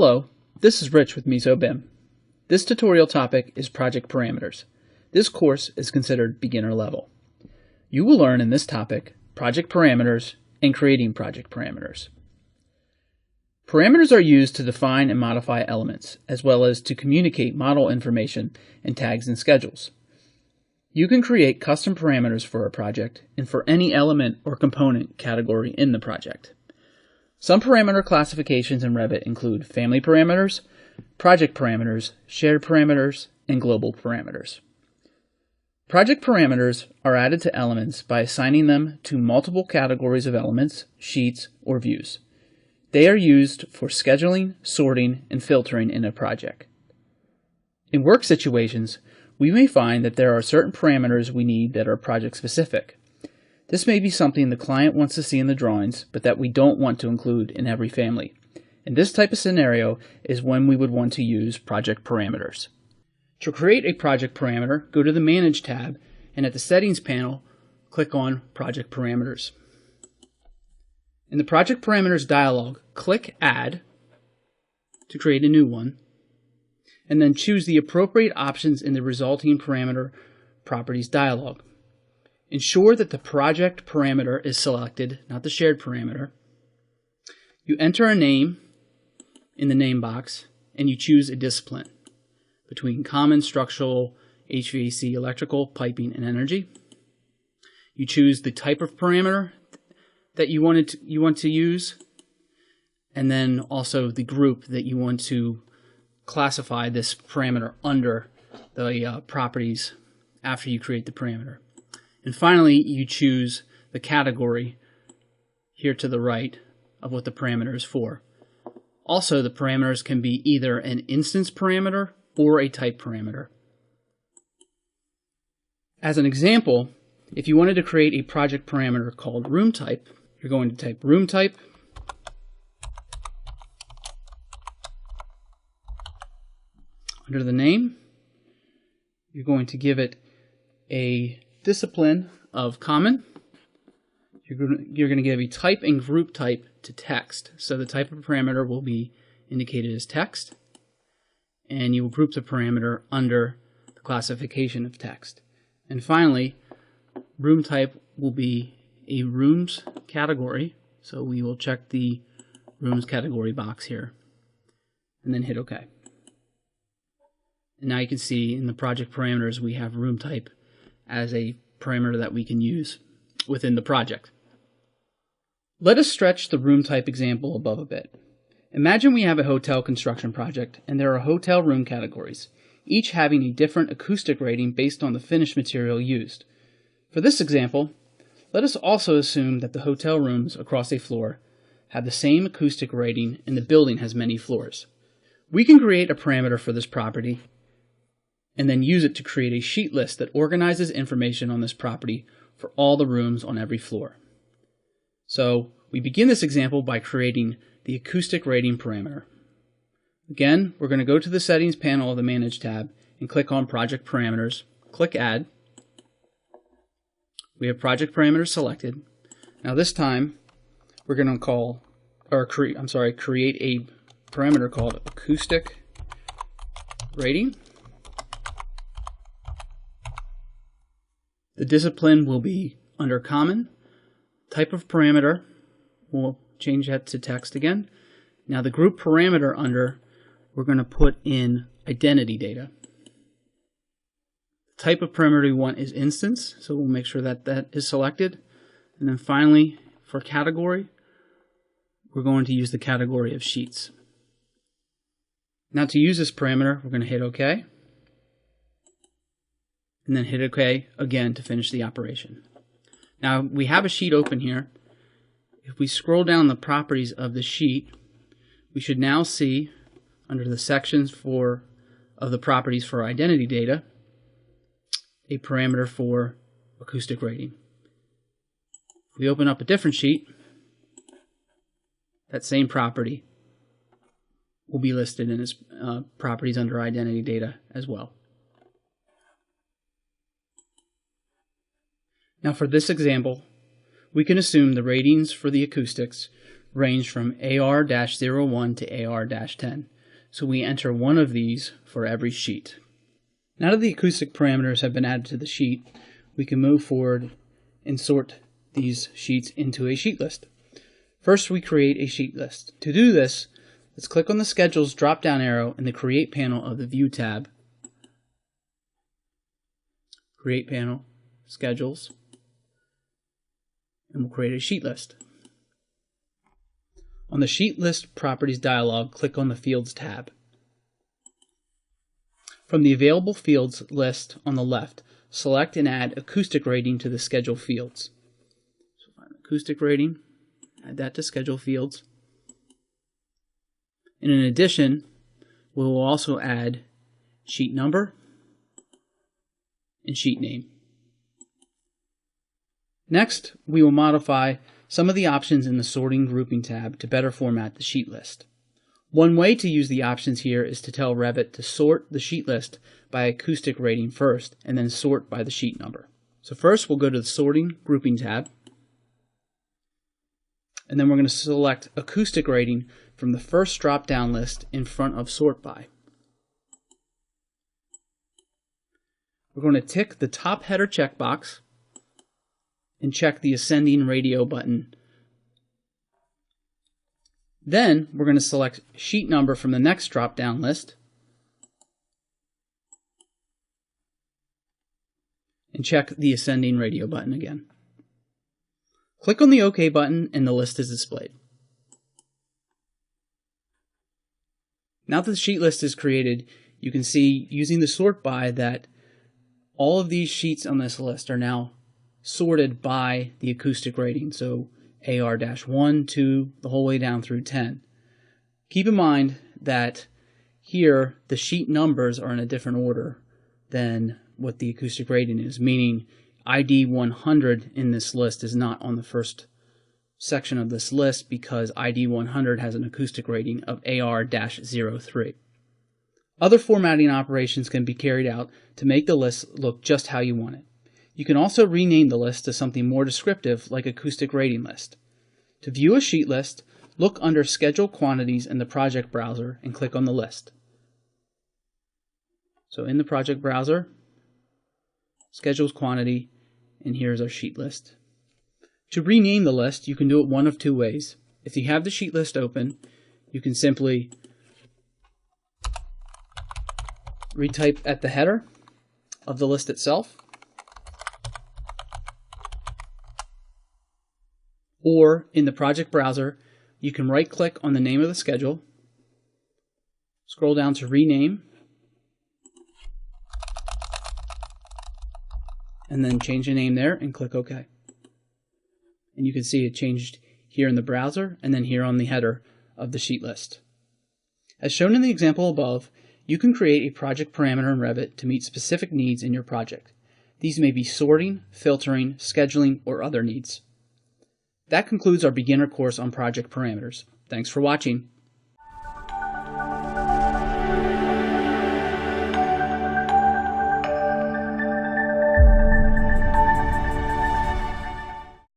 Hello, this is Rich with MISO BIM. This tutorial topic is project parameters. This course is considered beginner level. You will learn in this topic project parameters and creating project parameters. Parameters are used to define and modify elements, as well as to communicate model information and tags and schedules. You can create custom parameters for a project and for any element or component category in the project. Some parameter classifications in Revit include family parameters, project parameters, shared parameters, and global parameters. Project parameters are added to elements by assigning them to multiple categories of elements, sheets, or views. They are used for scheduling, sorting, and filtering in a project. In work situations, we may find that there are certain parameters we need that are project-specific. This may be something the client wants to see in the drawings, but that we don't want to include in every family. In this type of scenario is when we would want to use project parameters. To create a project parameter, go to the Manage tab, and at the Settings panel, click on Project Parameters. In the Project Parameters dialog, click Add to create a new one, and then choose the appropriate options in the resulting parameter properties dialog. Ensure that the project parameter is selected, not the shared parameter. You enter a name in the name box, and you choose a discipline between common, structural, HVAC, electrical, piping, and energy. You choose the type of parameter that you want to use, and then also the group that you want to classify this parameter under the properties after you create the parameter. And finally, you choose the category here to the right of what the parameter is for. Also, the parameters can be either an instance parameter or a type parameter. As an example, if you wanted to create a project parameter called room type, you're going to type room type, under the name, you're going to give it a discipline of common. You're going to give a type and group type to text. So the type of parameter will be indicated as text, and you will group the parameter under the classification of text. And finally, room type will be a rooms category. So we will check the rooms category box here and then hit OK. And now you can see in the project parameters we have room type as a parameter that we can use within the project. Let us stretch the room type example above a bit. Imagine we have a hotel construction project and there are hotel room categories, each having a different acoustic rating based on the finished material used. For this example, let us also assume that the hotel rooms across a floor have the same acoustic rating and the building has many floors. We can create a parameter for this property and then use it to create a sheet list that organizes information on this property for all the rooms on every floor. So we begin this example by creating the acoustic rating parameter. Again, we're going to go to the Settings panel of the Manage tab and click on Project Parameters. Click Add. We have project parameters selected. Now this time we're going to create a parameter called acoustic rating. The discipline will be under common. Type of parameter, we'll change that to text again. Now the group parameter under, we're going to put in identity data. The type of parameter we want is instance, so we'll make sure that that is selected. And then finally, for category, we're going to use the category of sheets. Now to use this parameter, we're going to hit OK. And then hit OK again to finish the operation. Now we have a sheet open here. If we scroll down the properties of the sheet, we should now see under the sections of the properties for identity data a parameter for acoustic rating. If we open up a different sheet, that same property will be listed in its properties under identity data as well. Now for this example, we can assume the ratings for the acoustics range from AR-01 to AR-10. so we enter one of these for every sheet. Now that the acoustic parameters have been added to the sheet, we can move forward and sort these sheets into a sheet list. First, we create a sheet list. To do this, let's click on the Schedules drop-down arrow in the Create panel of the View tab. Create panel, Schedules, and we'll create a sheet list. On the Sheet List Properties dialog, click on the Fields tab. From the Available Fields list on the left, select and add Acoustic Rating to the Schedule fields. So find Acoustic Rating, add that to Schedule fields. And in addition, we will also add sheet number and sheet name. Next, we will modify some of the options in the Sorting Grouping tab to better format the sheet list. One way to use the options here is to tell Revit to sort the sheet list by acoustic rating first, and then sort by the sheet number. So first we'll go to the Sorting Grouping tab, and then we're going to select acoustic rating from the first drop-down list in front of Sort By. We're going to tick the top header checkbox and check the ascending radio button. Then we're going to select sheet number from the next drop-down list and check the ascending radio button again. Click on the OK button and the list is displayed. Now that the sheet list is created, you can see using the sort by that all of these sheets on this list are now sorted by the acoustic rating. So AR-1, 2, the whole way down through 10. Keep in mind that here the sheet numbers are in a different order than what the acoustic rating is, meaning ID 100 in this list is not on the first section of this list because ID 100 has an acoustic rating of AR-03. Other formatting operations can be carried out to make the list look just how you want it. You can also rename the list to something more descriptive like acoustic rating list. To view a sheet list, look under Schedule Quantities in the project browser and click on the list. So in the project browser, Schedules Quantity, and here's our sheet list. To rename the list, you can do it one of two ways. If you have the sheet list open, you can simply retype at the header of the list itself, or in the project browser, you can right-click on the name of the schedule, scroll down to Rename, and then change the name there and click OK. And you can see it changed here in the browser and then here on the header of the sheet list. As shown in the example above, you can create a project parameter in Revit to meet specific needs in your project. These may be sorting, filtering, scheduling, or other needs. That concludes our beginner course on project parameters. Thanks for watching.